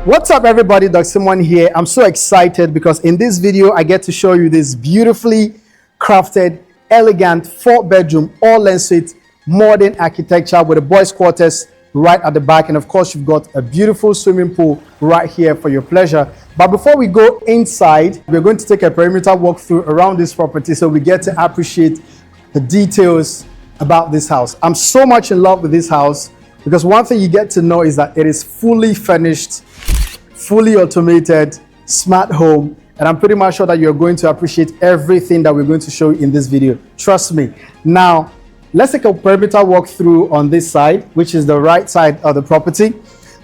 What's up everybody, Dr. Simon here. I'm so excited because in this video I get to show you this beautifully crafted, elegant 4-bedroom, all-ensuite, modern architecture with a boys' quarters right at the back, and of course you've got a beautiful swimming pool right here for your pleasure. But before we go inside, we're going to take a perimeter walkthrough around this property so we get to appreciate the details about this house. I'm so much in love with this house because one thing you get to know is that it is fully furnished, fully automated, smart home, and I'm pretty much sure that you're going to appreciate everything that we're going to show you in this video. Trust me. Now, let's take a perimeter walkthrough on this side, which is the right side of the property.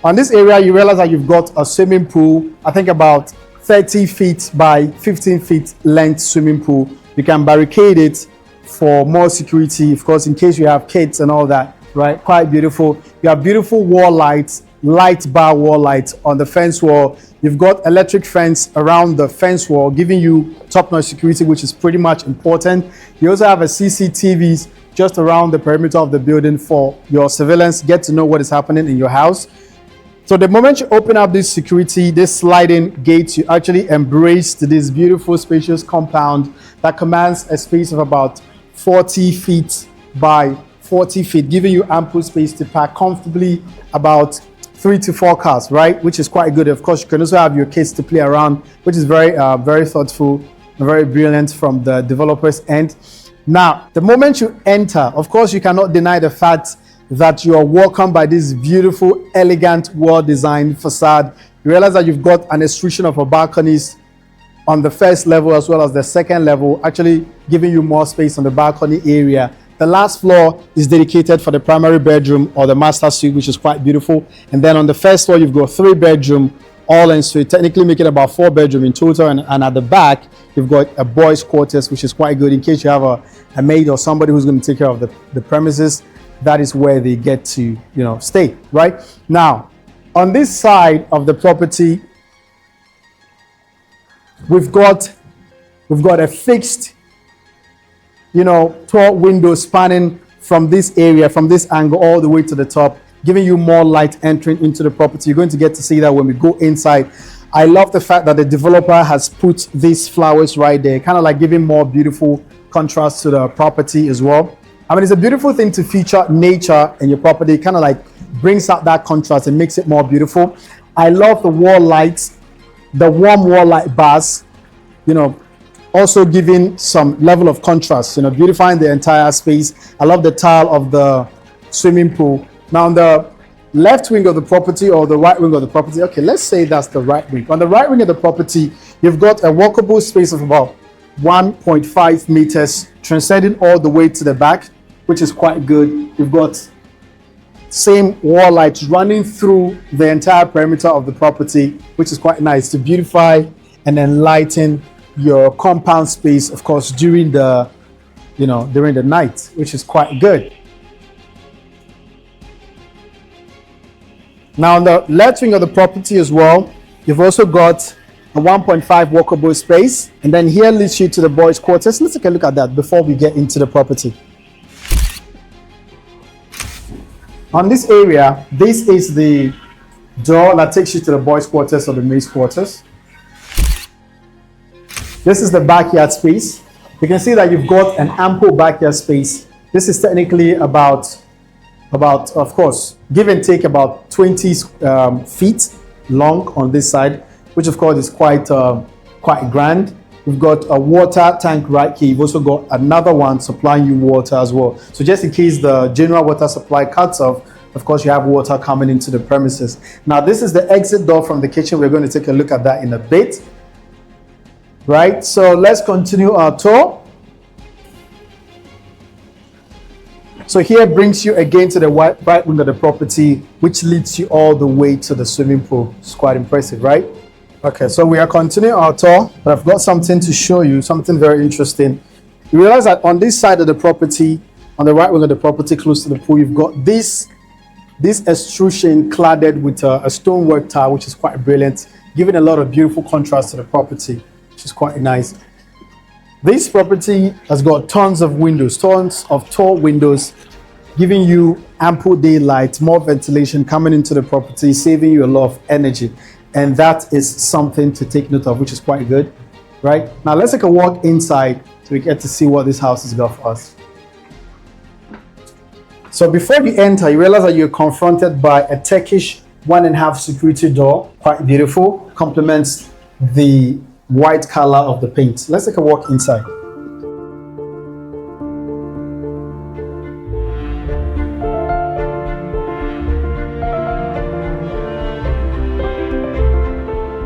On this area, you realize that you've got a swimming pool, I think about 30 feet by 15 feet length swimming pool. You can barricade it for more security, of course, in case you have kids and all that, right? Quite beautiful. You have beautiful wall lights, light bar wall lights on the fence wall. You've got electric fence around the fence wall, giving you top-notch security, which is pretty much important. You also have a CCTVs just around the perimeter of the building for your surveillance, get to know what is happening in your house. So the moment you open up this security, this sliding gate, you actually embrace this beautiful spacious compound that commands a space of about 40 feet by 40 feet, giving you ample space to park comfortably about 3 to 4 cars, right? Which is quite good. Of course, you can also have your kids to play around, which is very thoughtful and very brilliant from the developer's end. Now, the moment you enter, of course, you cannot deny the fact that you are welcomed by this beautiful, elegant, well-designed facade. You realize that you've got an extrusion of balconies on the first level as well as the second level, actually giving you more space on the balcony area. The last floor is dedicated for the primary bedroom or the master suite, which is quite beautiful. And then on the first floor, you've got 3-bedroom, all-ensuite, technically making about 4-bedroom in total. And at the back, you've got a boys' quarters, which is quite good in case you have a maid or somebody who's going to take care of the premises. That is where they get to, stay, right? Now, on this side of the property, we've got a fixed 12 windows spanning from this area, from this angle all the way to the top, giving you more light entering into the property. You're going to get to see that when we go inside. I love the fact that the developer has put these flowers right there, kind of like giving more beautiful contrast to the property as well. I mean, it's a beautiful thing to feature nature in your property. It kind of like brings out that contrast and makes it more beautiful. I love the wall lights, the warm wall light bars, also giving some level of contrast, beautifying the entire space. I love the tile of the swimming pool. Now on the left wing of the property or the right wing of the property, okay, let's say that's the right wing. On the right wing of the property, you've got a walkable space of about 1.5 meters transcending all the way to the back, which is quite good. You've got same wall lights running through the entire perimeter of the property, which is quite nice to beautify and enlighten your compound space, of course, during the night, which is quite good. Now on the left wing of the property as well, you've also got a 1.5 walkable space, and then here leads you to the boys' quarters. Let's take a look at that before we get into the property. On this area, this is the door that takes you to the boys' quarters or the maids' quarters. This is the backyard space. You can see that you've got an ample backyard space. This is technically about, of course, give and take about 20 feet long on this side, which of course is quite grand. We've got a water tank right here. You've also got another one supplying you water as well. So just in case the general water supply cuts off, of course, you have water coming into the premises. Now, this is the exit door from the kitchen. We're going to take a look at that in a bit. Right, so let's continue our tour. So here brings you again to the right wing of the property, which leads you all the way to the swimming pool. It's quite impressive, right? Okay, so we are continuing our tour, but I've got something to show you, something very interesting. You realize that on this side of the property, on the right wing of the property, close to the pool, you've got this extrusion cladded with a stonework tile, which is quite brilliant, giving a lot of beautiful contrast to the property, which is quite nice. This property has got tons of windows, tons of tall windows, giving you ample daylight, more ventilation coming into the property, saving you a lot of energy. And that is something to take note of, which is quite good, right? Now let's take a walk inside so we get to see what this house has got for us. So before you enter, you realize that you're confronted by a Turkish 1.5 security door, quite beautiful, complements the white color of the paint. Let's take a walk inside.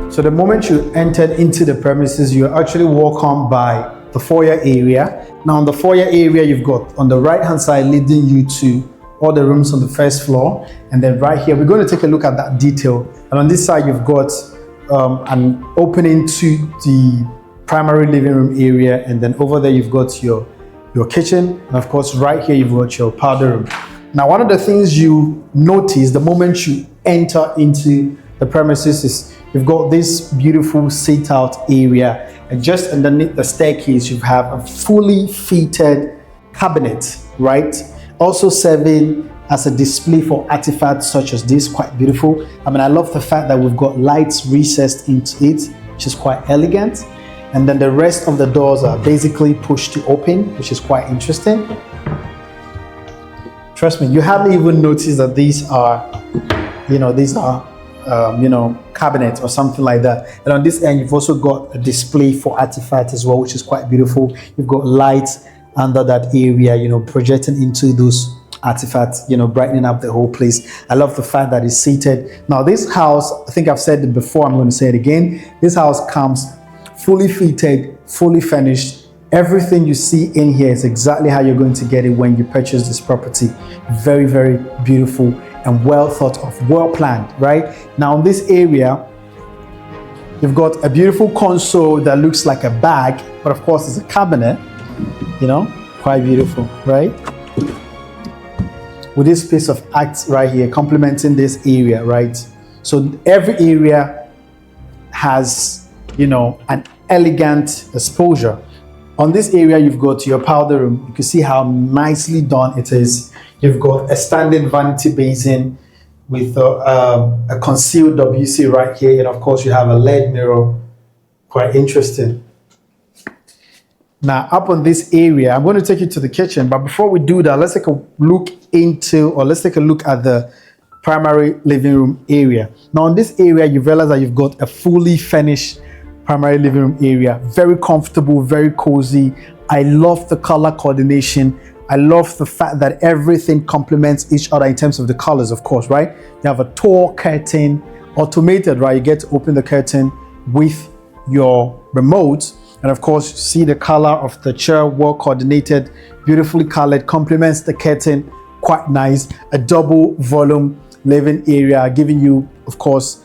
So the moment you entered into the premises, you're actually welcomed by the foyer area. Now, in the foyer area, you've got on the right hand side leading you to all the rooms on the first floor, and then right here we're going to take a look at that detail. And on this side, you've got an opening to the primary living room area, and then over there you've got your kitchen, and of course right here you've got your powder room. Now, one of the things you notice the moment you enter into the premises is you've got this beautiful sit out area, and just underneath the staircase you have a fully fitted cabinet, right? Also serving as a display for artifacts such as this, quite beautiful. I mean, I love the fact that we've got lights recessed into it, which is quite elegant. And then the rest of the doors are basically pushed to open, which is quite interesting. Trust me, you hardly even notice that these are cabinet or something like that. And on this end, you've also got a display for artifacts as well, which is quite beautiful. You've got lights under that area, projecting into those artifacts, brightening up the whole place. I love the fact that it's seated. Now, this house, I think I've said it before, I'm going to say it again. This house comes fully fitted, fully finished. Everything you see in here is exactly how you're going to get it when you purchase this property. Very, very beautiful and well thought of, well planned, right? Now, in this area, you've got a beautiful console that looks like a bag, but of course it's a cabinet, quite beautiful, right? With this piece of art right here, complementing this area, right? So every area has, an elegant exposure. On this area, you've got your powder room. You can see how nicely done it is. You've got a standing vanity basin with a concealed WC right here. And of course, you have a LED mirror. Quite interesting. Now, up on this area, I'm going to take you to the kitchen. But before we do that, let's take a look at the primary living room area. Now, in this area, you realize that you've got a fully furnished primary living room area. Very comfortable, very cozy. I love the color coordination. I love the fact that everything complements each other in terms of the colors, of course, right? You have a tall curtain, automated, right? You get to open the curtain with your remote. And of course, see the color of the chair, well coordinated, beautifully colored, complements the curtain, quite nice. A double volume living area, giving you, of course,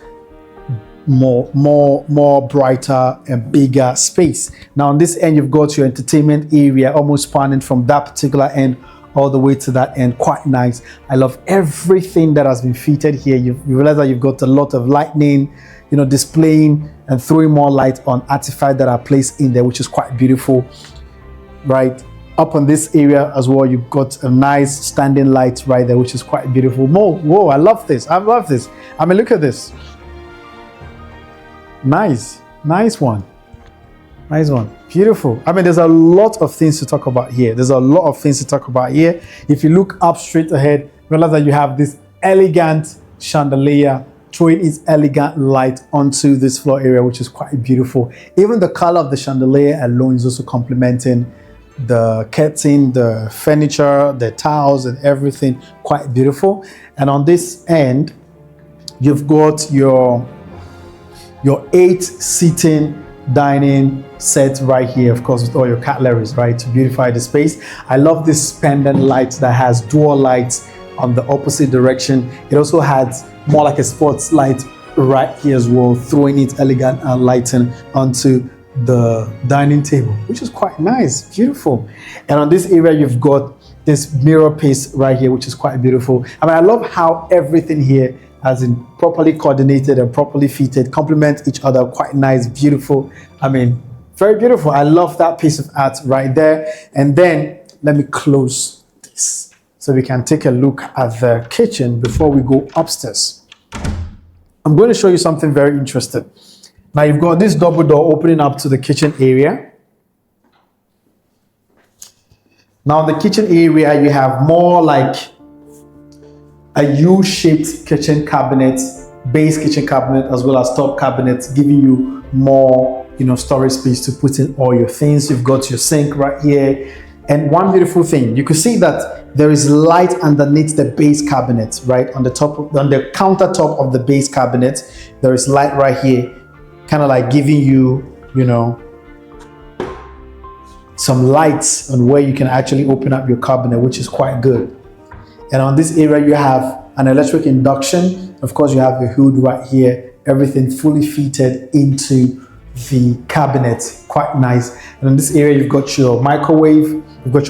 more brighter and bigger space. Now on this end, you've got your entertainment area, almost spanning from that particular end all the way to that end. Quite nice. I love everything that has been fitted here. You realize that you've got a lot of lighting, displaying and throwing more light on artifacts that are placed in there, which is quite beautiful, right? Up on this area as well, you've got a nice standing light right there, which is quite beautiful. Whoa, I love this. I mean, look at this. Nice one. Beautiful. I mean, there's a lot of things to talk about here. If you look up straight ahead, realize that you have this elegant chandelier throwing its elegant light onto this floor area, which is quite beautiful. Even the color of the chandelier alone is also complementing the curtain, the furniture, the tiles, and everything. Quite beautiful. And on this end, you've got your 8-seating dining set right here, of course, with all your cutleries, right, to beautify the space. I love this pendant light that has dual lights on the opposite direction. It also has more like a sports light right here as well, throwing it elegant and lighting onto the dining table, which is quite nice, beautiful. And on this area, you've got this mirror piece right here, which is quite beautiful. I mean, I love how everything here has been properly coordinated and properly fitted, complement each other. Quite nice, beautiful. I mean, very beautiful. I love that piece of art right there. And then let me close this so we can take a look at the kitchen before we go upstairs. I'm going to show you something very interesting. Now you've got this double door opening up to the kitchen area. Now in the kitchen area, you have more like a U-shaped kitchen cabinet, base kitchen cabinet, as well as top cabinet, giving you more, storage space to put in all your things. You've got your sink right here. And one beautiful thing, you can see that there is light underneath the base cabinet, right? On the countertop of the base cabinet, there is light right here, kind of like giving you, some lights on where you can actually open up your cabinet, which is quite good. And on this area, you have an electric induction. Of course, you have your hood right here, everything fully fitted into the cabinet. Quite nice. And in this area, you've got your microwave, you've got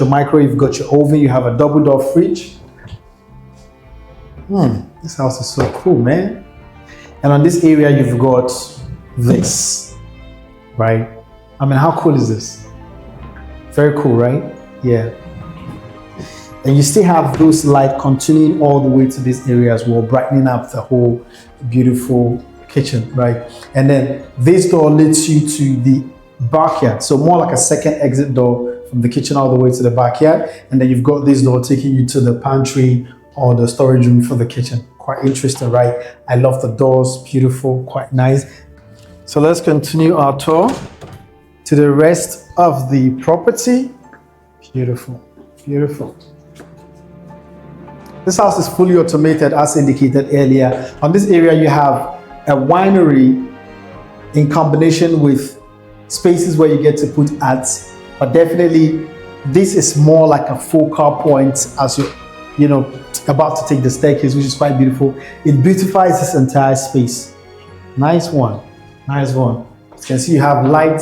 your oven, you have a double door fridge. This house is so cool, man. And on this area, you've got this, right? I mean, how cool is this? Very cool, right? Yeah. And you still have those lights continuing all the way to this area as well, brightening up the whole beautiful kitchen, right? And then this door leads you to the backyard. So more like a second exit door from the kitchen all the way to the backyard. And then you've got this door taking you to the pantry or the storage room for the kitchen. Quite interesting, right? I love the doors, beautiful, quite nice. So let's continue our tour to the rest of the property. Beautiful, beautiful. This house is fully automated, as indicated earlier. On this area, you have a winery in combination with spaces where you get to put ads. But definitely, this is more like a focal point as you're, about to take the staircase, which is quite beautiful. It beautifies this entire space. Nice one, nice one. As you can see, you have light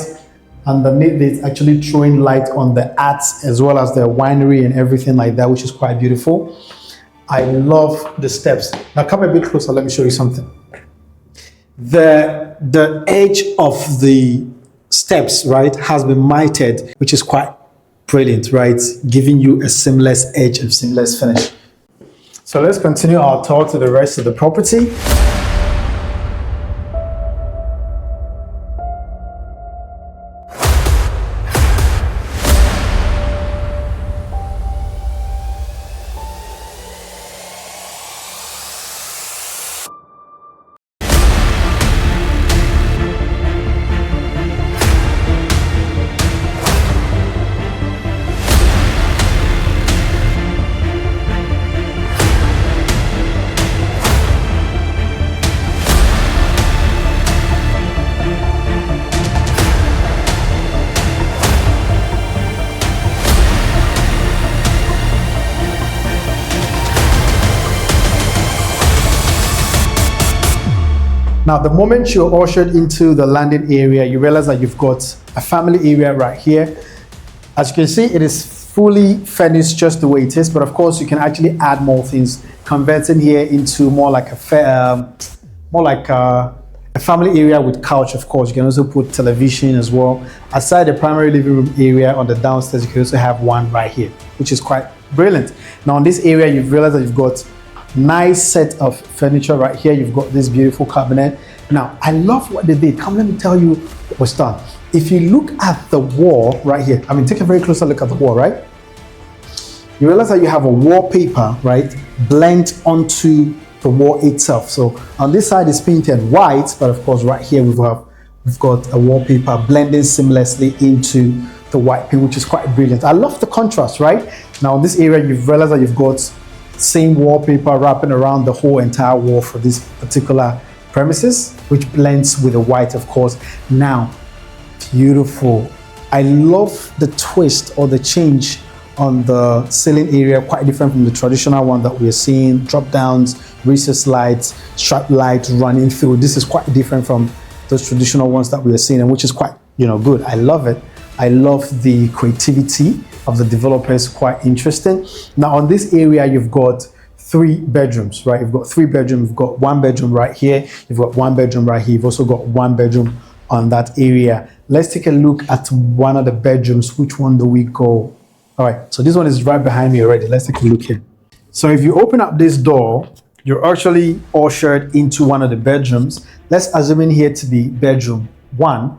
underneath it, actually throwing light on the arts as well as the winery and everything like that, which is quite beautiful. I love the steps. Now come a bit closer, let me show you something. The edge of the steps, right, has been mitered, which is quite brilliant, right? Giving you a seamless edge and seamless finish. So let's continue our tour to the rest of the property. Now, the moment you're ushered into the landing area, you realize that you've got a family area right here. As you can see, it is fully furnished just the way it is, but of course, you can actually add more things, converting here into more like a family area with couch. Of course, you can also put television as well. Aside the primary living room area on the downstairs, you can also have one right here, which is quite brilliant. Now, in this area, you've realized that you've got nice set of furniture right here. You've got this beautiful cabinet. Now, I love what they did. Come, let me tell you what was done. If you look at the wall right here, I mean, take a very closer look at the wall, right? You realize that you have a wallpaper, right, blend onto the wall itself. So on this side is painted white, but of course right here we've got a wallpaper blending seamlessly into the white paint, which is quite brilliant. I love the contrast, right? Now in this area, you've realized that you've got same wallpaper wrapping around the whole entire wall for this particular premises, which blends with the white, of course. Now, beautiful. I love the twist or the change on the ceiling area, quite different from the traditional one that we're seeing. Drop downs, recessed lights, strap lights running through. This is quite different from those traditional ones that we are seeing, and which is quite, good. I love it. I love the creativity of the developers, quite interesting. Now on this area, you've got 3 bedrooms, right? You've got 3 bedrooms. You've got 1 bedroom right here. You've got 1 bedroom right here. You've also got 1 bedroom on that area. Let's take a look at one of the bedrooms. Which one do we go? All right, so this one is right behind me already. Let's take a look here. So if you open up this door, you're actually ushered into one of the bedrooms. Let's assume in here to be bedroom 1.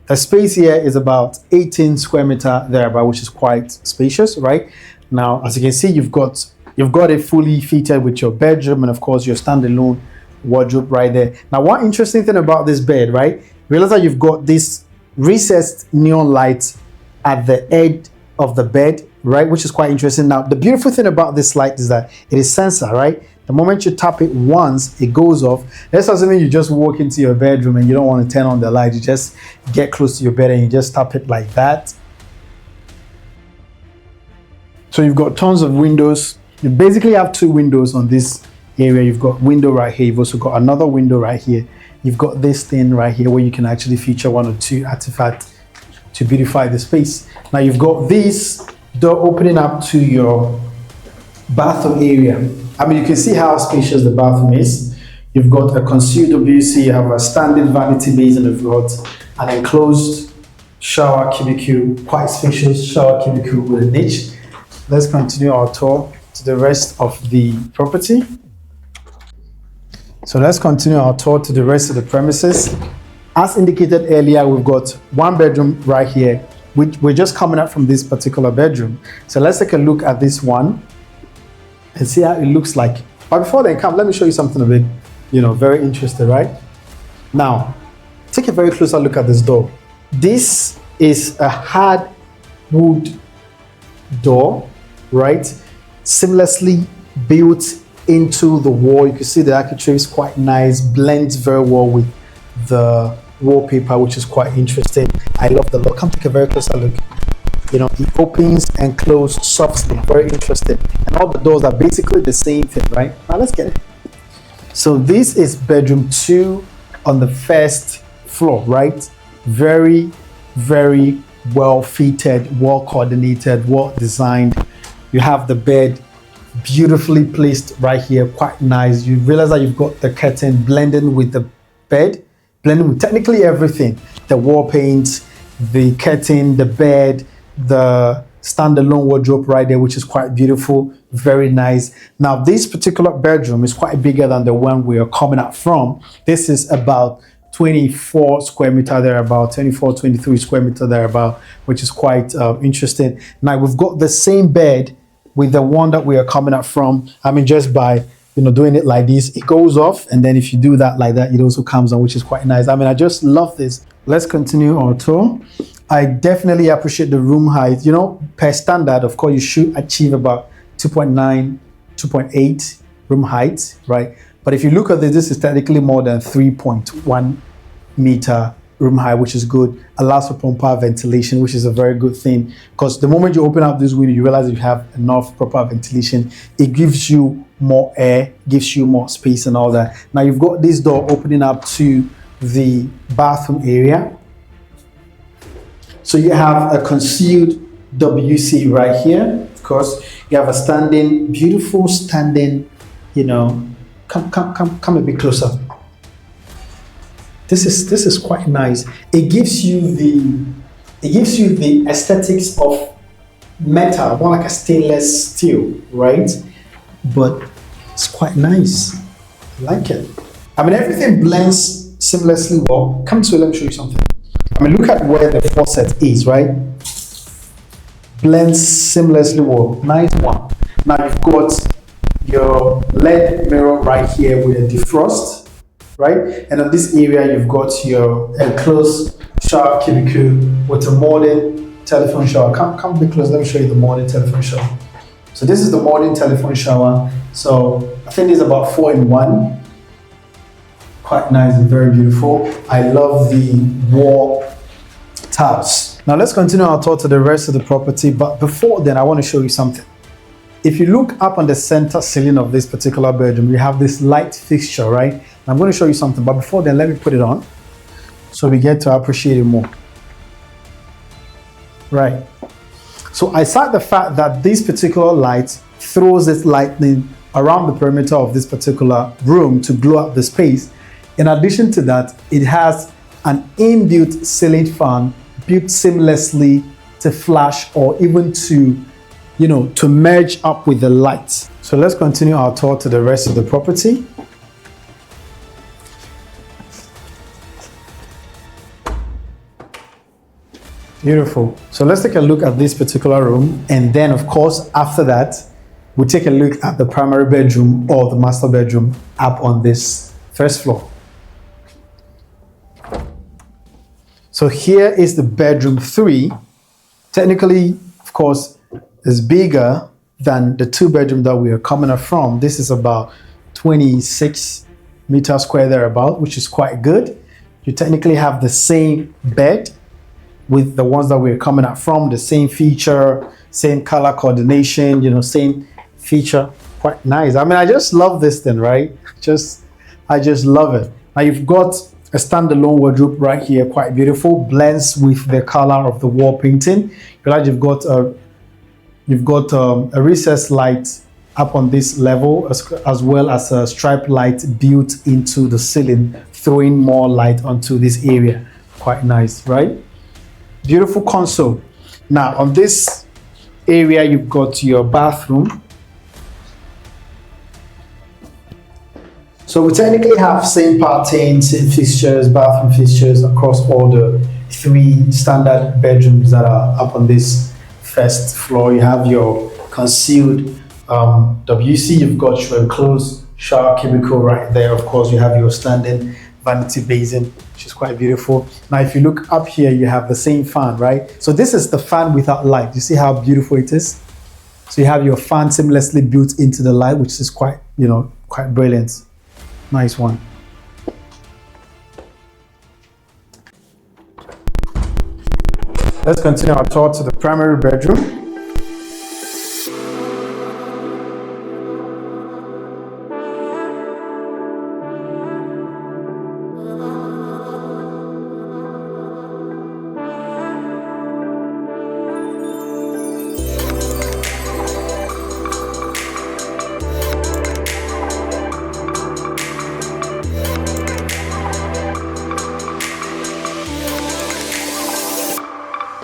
The space here is about 18 square meter thereabout, which is quite spacious, right? Now, as you can see, you've got it fully fitted with your bedroom and of course your standalone wardrobe right there. Now, one interesting thing about this bed, right? Realize that you've got this recessed neon light at the edge of the bed, right? Which is quite interesting. Now, the beautiful thing about this light is that it is sensor, right? The moment you tap it once, it goes off. Let's assume you just walk into your bedroom and you don't want to turn on the light. You just get close to your bed and you just tap it like that. So you've got tons of windows. You basically have 2 windows on this area. You've got window right here. You've also got another window right here. You've got this thing right here where you can actually feature 1 or 2 artifacts to beautify the space. Now you've got this door opening up to your bathroom area. I mean, you can see how spacious the bathroom is. You've got a concealed WC, you have a standing vanity basin, you've got an enclosed shower cubicle, quite spacious shower cubicle with a niche. Let's continue our tour to the rest of the property. So let's continue our tour to the rest of the premises. As indicated earlier, we've got 1 bedroom right here. We're just coming up from this particular bedroom. So let's take a look at this one and see how it looks like. But before they come, let me show you something a bit, very interesting, right? Now, take a very closer look at this door. This is a hardwood door, right? Seamlessly built into the wall. You can see the architecture is quite nice, blends very well with the wallpaper, which is quite interesting. I love the look. Come take a very closer look. It opens and closes softly, very interesting. And all the doors are basically the same thing, right? Now let's get it. So this is bedroom 2 on the first floor, right? Very, very well fitted, well coordinated, well designed. You have the bed beautifully placed right here, quite nice. You realize that you've got the curtain blending with the bed, blending with technically everything. The wall paint, the curtain, the bed, the standalone wardrobe right there, which is quite beautiful, very nice. Now, this particular bedroom is quite bigger than the one we are coming up from. This is about 24 square meter thereabout, 23 square meter thereabout, which is quite interesting. Now, we've got the same bed with the one that we are coming up from. I mean, just by doing it like this, it goes off, and then if you do that like that, it also comes on, which is quite nice. I mean, I just love this. Let's continue our tour. I definitely appreciate the room height. Per standard, of course, you should achieve about 2.9, 2.8 room height, right? But if you look at this is technically more than 3.1 meter room height, which is good. Allows for proper ventilation, which is a very good thing, because the moment you open up this window, you realize you have enough proper ventilation. It gives you more air, gives you more space and all that. Now you've got this door opening up to the bathroom area. So you have a concealed WC right here. Of course, you have a beautiful standing, come a bit closer. This is quite nice. It gives you the aesthetics of metal, more like a stainless steel, right? But it's quite nice. I like it. I mean, everything blends seamlessly well. Let me show you something. I mean, look at where the faucet is, right? Blends seamlessly well. Nice one. Now you've got your LED mirror right here with a defrost, right? And on this area, you've got your enclosed shower cubicle with a modern telephone shower. Come a bit close, let me show you the modern telephone shower. So this is the modern telephone shower. So I think it's about 4-in-1. Quite nice and very beautiful. I love the wall tiles. Now let's continue our tour to the rest of the property, but before then I want to show you something. If you look up on the center ceiling of this particular bedroom, you have this light fixture, right? And I'm going to show you something, but before then let me put it on so we get to appreciate it more. Right. So aside the fact that this particular light throws this lightning around the perimeter of this particular room to glow up the space, in addition to that, it has an inbuilt ceiling fan built seamlessly to flash or even to, to merge up with the light. So let's continue our tour to the rest of the property. Beautiful. So let's take a look at this particular room, and then of course after that we'll take a look at the primary bedroom or the master bedroom up on this first floor. So here is the bedroom 3. Technically, of course, is bigger than the 2-bedroom that we are coming up from. This is about 26 meters square thereabout, which is quite good. You technically have the same bed with the ones that we're coming up from, the same feature, same color coordination, same feature. Quite nice. I mean, I just love this thing, right? I just love it. Now you've got a standalone wardrobe right here, quite beautiful, blends with the color of the wall painting. You've got a recessed light up on this level, as well as a stripe light built into the ceiling, throwing more light onto this area. Quite nice, right? Beautiful console. Now on this area, you've got your bathroom. So we technically have same parting, same fixtures, bathroom fixtures across all the 3 standard bedrooms that are up on this first floor. You have your concealed WC, you've got your enclosed shower cubicle right there. Of course, you have your standing vanity basin, which is quite beautiful. Now, if you look up here, you have the same fan, right? So this is the fan without light. You see how beautiful it is? So you have your fan seamlessly built into the light, which is quite, quite brilliant. Nice one. Let's continue our tour to the primary bedroom.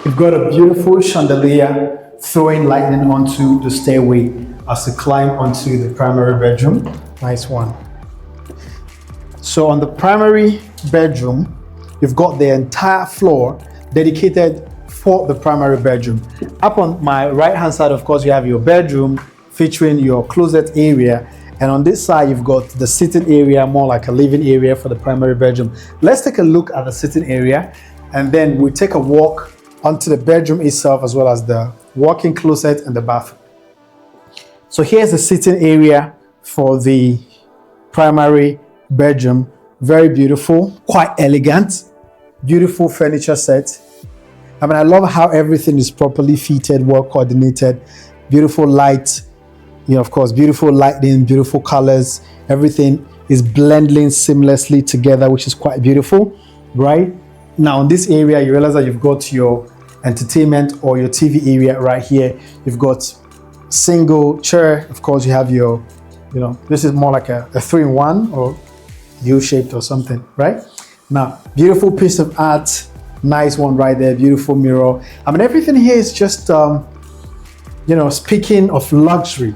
You've got a beautiful chandelier throwing lightning onto the stairway as you climb onto the primary bedroom. Nice one. So on the primary bedroom, you've got the entire floor dedicated for the primary bedroom. Up on my right hand side, of course, you have your bedroom featuring your closet area. And on this side, you've got the sitting area, more like a living area for the primary bedroom. Let's take a look at the sitting area, and then we'll take a walk onto the bedroom itself, as well as the walk-in closet and the bathroom. So here's the sitting area for the primary bedroom. Very beautiful, quite elegant, beautiful furniture set. I mean, I love how everything is properly fitted, well coordinated, beautiful light, of course, beautiful lighting, beautiful colors. Everything is blending seamlessly together, which is quite beautiful, right? Now in this area, you realize that you've got your entertainment or your TV area right here. You've got single chair. Of course, you have your, this is more like a 3-in-1 or U-shaped or something, right? Now, beautiful piece of art, nice one right there, beautiful mirror. I mean, everything here is just, speaking of luxury,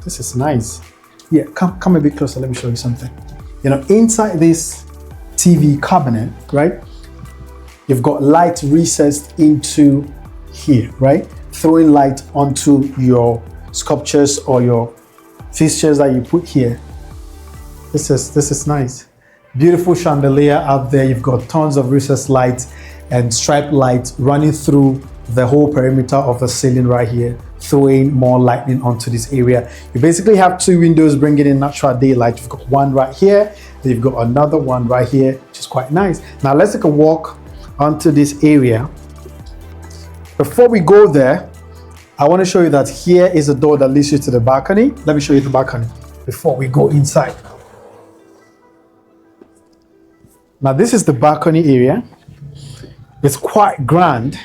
this is nice. Yeah, come a bit closer, let me show you something. Inside this TV cabinet, right? You've got light recessed into here, right? Throwing light onto your sculptures or your fixtures that you put here. This is nice. Beautiful chandelier out there. You've got tons of recessed lights and strip lights running through the whole perimeter of the ceiling right here, throwing more lighting onto this area. You basically have two windows bringing in natural daylight. You've got one right here, then you've got another one right here, which is quite nice. Now let's take a walk onto this area. Before we go there, I want to show you that here is a door that leads you to the balcony. Let me show you the balcony before we go inside. Now this is the balcony area. It's quite grand.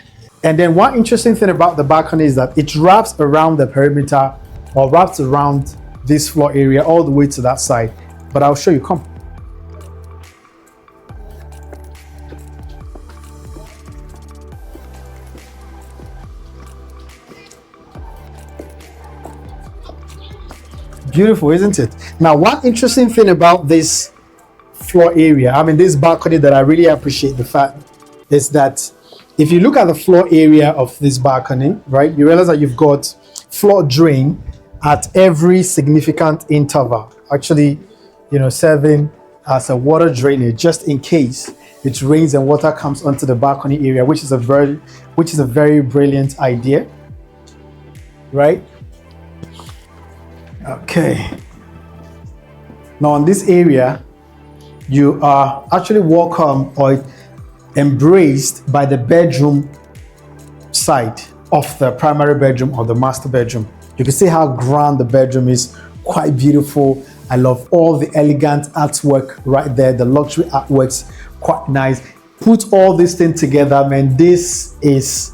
And then one interesting thing about the balcony is that it wraps around the perimeter, or wraps around this floor area all the way to that side. But I'll show you, come. Beautiful, isn't it? Now, one interesting thing about this floor area, I mean this balcony, that I really appreciate the fact is that if you look at the floor area of this balcony, right, you realize that you've got floor drain at every significant interval, actually, serving as a water drainage just in case it rains and water comes onto the balcony area, which is a very brilliant idea, right? Okay. Now in this area, you are actually welcome or embraced by the bedroom side of the primary bedroom or the master bedroom. You can see how grand the bedroom is, quite beautiful. I love all the elegant artwork right there. The luxury artworks, quite nice. Put all this thing together, man. This is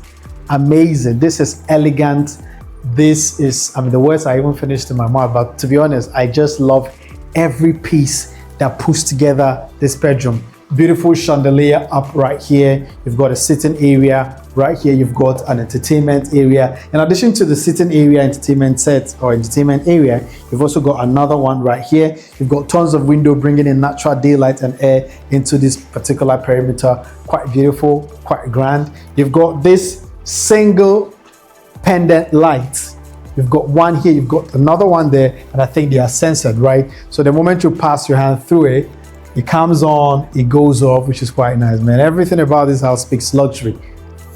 amazing. This is elegant. This is, I mean, the words I even finished in my mouth, but to be honest, I just love every piece that puts together this bedroom. Beautiful chandelier up right here. You've got a sitting area right here. You've got an entertainment area. In addition to the sitting area, entertainment set or entertainment area, you've also got another one right here. You've got tons of window bringing in natural daylight and air into this particular perimeter. Quite beautiful, quite grand. You've got this single pendant light. You've got one here, you've got another one there, and I think they are censored, right? So the moment you pass your hand through it, it comes on, it goes off, which is quite nice, man. Everything about this house speaks luxury.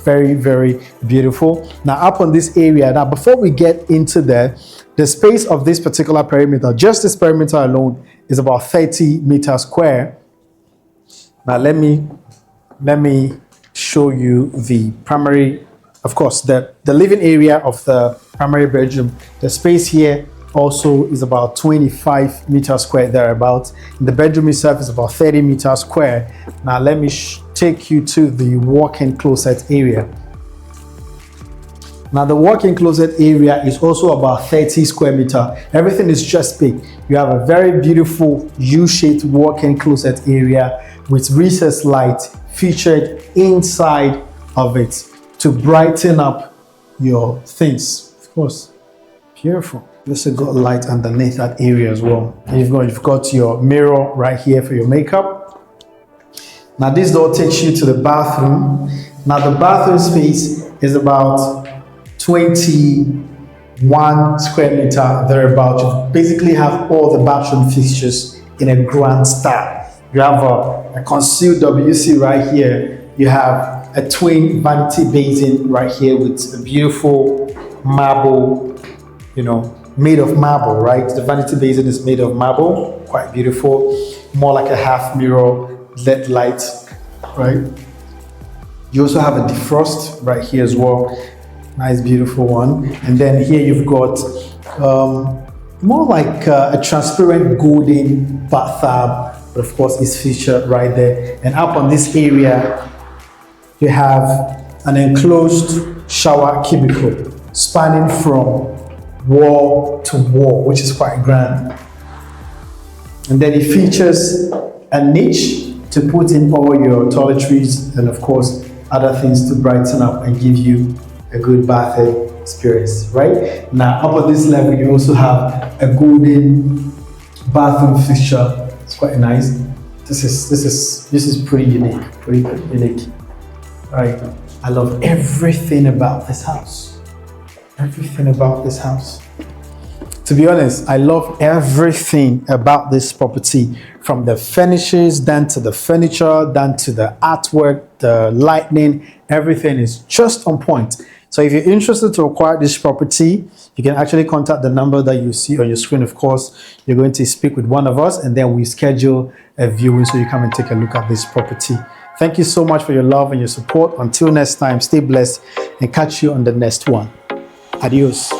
Very, very beautiful. Now up on this area, now before we get into there, the space of this particular perimeter, just this perimeter alone, is about 30 meters square. Now let me show you the primary. Of course, the living area of the primary bedroom, the space here also is about 25 meters square thereabouts. The bedroom itself is about 30 meters square. Now let me take you to the walk-in closet area. Now the walk-in closet area is also about 30 square meter. Everything is just big. You have a very beautiful U-shaped walk-in closet area with recessed light featured inside of it to brighten up your things. Of course, beautiful. You also got light underneath that area as well. And you've got your mirror right here for your makeup. Now this door takes you to the bathroom. Now the bathroom space is about 21 square meter thereabout. You basically have all the bathroom fixtures in a grand style. You have a concealed WC right here. You have a twin vanity basin right here with a beautiful marble, made of marble, right? The vanity basin is made of marble, quite beautiful, more like a half mirror LED light, right? You also have a defrost right here as well, nice beautiful one. And then here you've got more like a transparent golden bathtub, but of course it's featured right there. And up on this area, you have an enclosed shower cubicle spanning from wall to wall, which is quite grand. And then it features a niche to put in all your toiletries and of course other things to brighten up and give you a good bathing experience, right? Now up on this level, you also have a golden bathroom fixture. It's quite nice. This is pretty unique, pretty unique. Right, I love everything about this house. Everything about this house. To be honest, I love everything about this property, from the finishes, down to the furniture, down to the artwork, the lighting. Everything is just on point. So if you're interested to acquire this property, you can actually contact the number that you see on your screen. Of course, you're going to speak with one of us, and then we schedule a viewing so you come and take a look at this property. Thank you so much for your love and your support. Until next time, stay blessed and catch you on the next one. Adios.